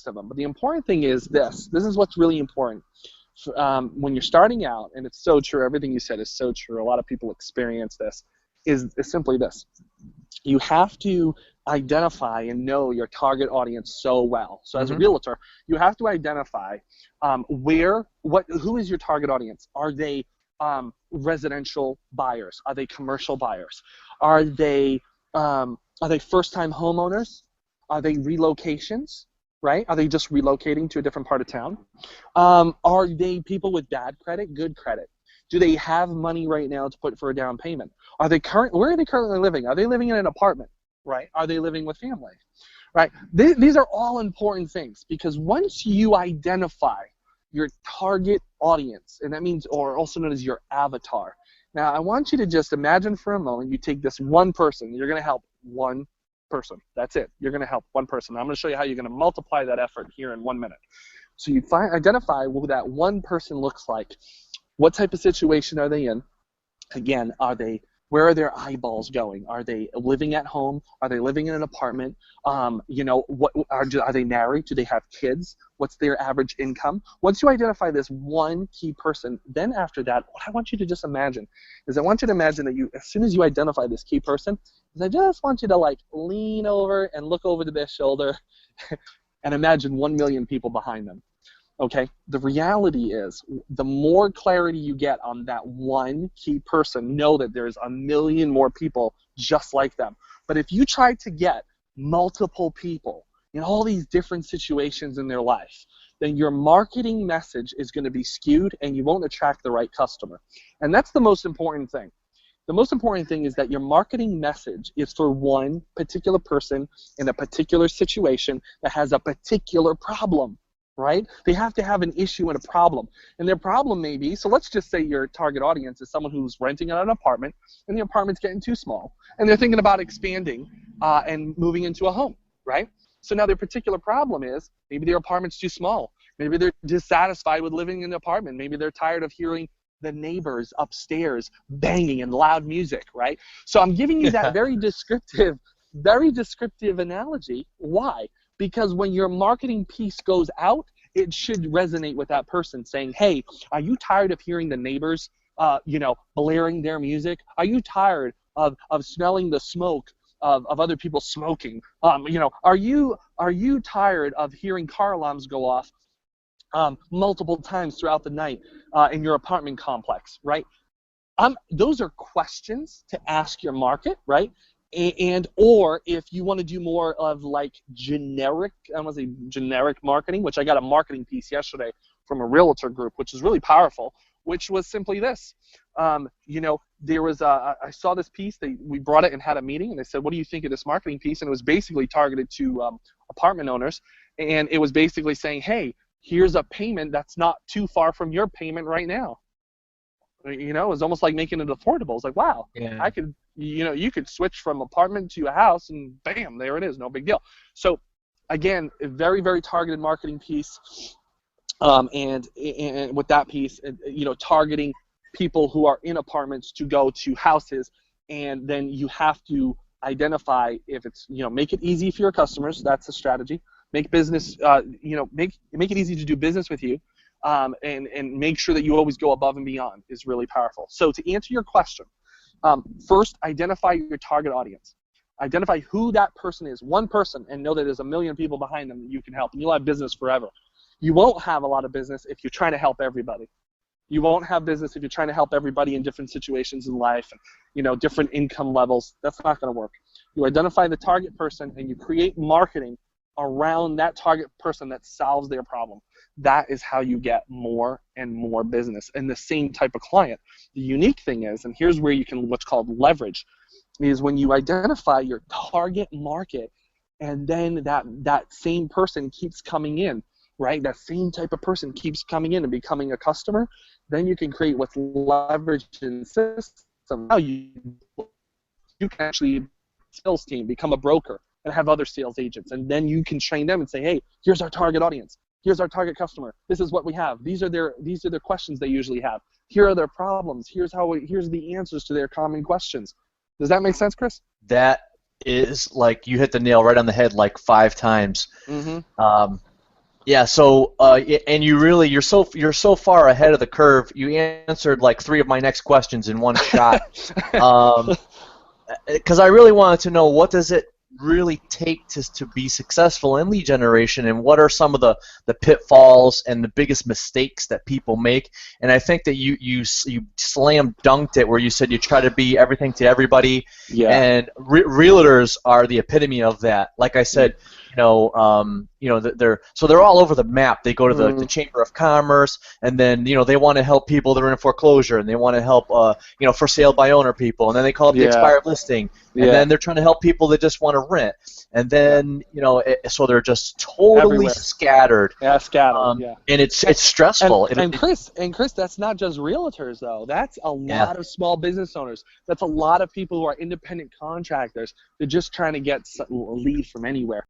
of them. But the important thing is this. This is what's really important. When you're starting out, and it's so true, everything you said is so true, a lot of people experience this, is simply this. You have to identify and know your target audience so well. So as a realtor, you have to identify who is your target audience. Are they residential buyers? Are they commercial buyers? Are they first-time homeowners? Are they relocations? Right? Are they just relocating to a different part of town? Are they people with bad credit, good credit? Do they have money right now to put for a down payment? Where are they currently living? Are they living in an apartment? Right? Are they living with family? Right? These are all important things, because once you identify your target audience, and that means, or also known as your avatar. Now, I want you to just imagine for a moment, you take this one person, you're going to help one person. That's it. You're going to help one person. I'm going to show you how you're going to multiply that effort here in 1 minute. So you identify what that one person looks like. What type of situation are they in? Again, where are their eyeballs going? Are they living at home? Are they living in an apartment? Are they married? Do they have kids? What's their average income? Once you identify this one key person, then after that, what I want you to just imagine is I want you to imagine that as soon as you identify this key person, I just want you to like lean over and look over to their shoulder and imagine 1 million people behind them. Okay, the reality is, the more clarity you get on that one key person, know that there's 1 million more people just like them. But if you try to get multiple people in all these different situations in their life, then your marketing message is going to be skewed and you won't attract the right customer. And that's the most important thing. The most important thing is that your marketing message is for one particular person in a particular situation that has a particular problem. Right? They have to have an issue and a problem. And their problem may be, so let's just say your target audience is someone who's renting out an apartment and the apartment's getting too small. And they're thinking about expanding and moving into a home, right? So now their particular problem is maybe their apartment's too small. Maybe they're dissatisfied with living in the apartment. Maybe they're tired of hearing the neighbors upstairs banging and loud music, right? So I'm giving you that very descriptive analogy. Why? Because when your marketing piece goes out, it should resonate with that person saying, hey, are you tired of hearing the neighbors, blaring their music? Are you tired of smelling the smoke of other people smoking? Are you tired of hearing car alarms go off multiple times throughout the night in your apartment complex, right? Those are questions to ask your market, right? Or if you want to do more of like generic marketing, which I got a marketing piece yesterday from a realtor group, which is really powerful, which was simply this. There was I saw this piece, we brought it and had a meeting, and they said, what do you think of this marketing piece? And it was basically targeted to apartment owners, and it was basically saying, hey, here's a payment that's not too far from your payment right now. It was almost like making it affordable. It's like, wow, I could, you could switch from apartment to a house and bam, there it is, no big deal. So again, a very, very targeted marketing piece, and with that piece, targeting people who are in apartments to go to houses, and then you have to identify if it's, make it easy for your customers. That's a strategy. Make business, make it easy to do business with you. And make sure that you always go above and beyond is really powerful. So to answer your question, first identify your target audience. Identify who that person is, one person, and know that there's 1 million people behind them that you can help, and you'll have business forever. You won't have a lot of business if you're trying to help everybody. You won't have business if you're trying to help everybody in different situations in life, and, different income levels. That's not going to work. You identify the target person, and you create marketing around that target person that solves their problem. That is how you get more and more business and the same type of client. The unique thing is, and here's where you can what's called leverage, is when you identify your target market and then that same person keeps coming in, right? That same type of person keeps coming in and becoming a customer, then you can create what's leverage in system. Now you can actually sales team, become a broker, and have other sales agents, and then you can train them and say, hey, here's our target audience. Here's our target customer. This is what we have. These are their questions they usually have. Here are their problems. Here's the answers to their common questions. Does that make sense, Chris? That is, like, you hit the nail right on the head like 5 times. Mm-hmm. Yeah, so and you're so far ahead of the curve. You answered like three of my next questions in one shot. Um, because I really wanted to know what does it really take to be successful in lead generation, and what are some of the pitfalls and the biggest mistakes that people make. And I think that you slam dunked it where you said you try to be everything to everybody, Yeah. and realtors are the epitome of that. Like I said, they're all over the map. They go to the Mm, Chamber of Commerce, and then they want to help people that are in foreclosure, and they want to help for sale by owner people, and then they call up the yeah. expired listing, and Yeah. then they're trying to help people that just want to rent, and Yeah. then so they're just totally Everywhere. scattered, Yeah, scattered. Yeah. and it's And, it's stressful. Chris, that's not just realtors though. That's a Yeah. lot of small business owners. That's a lot of people who are independent contractors. They're just trying to get a lead from anywhere.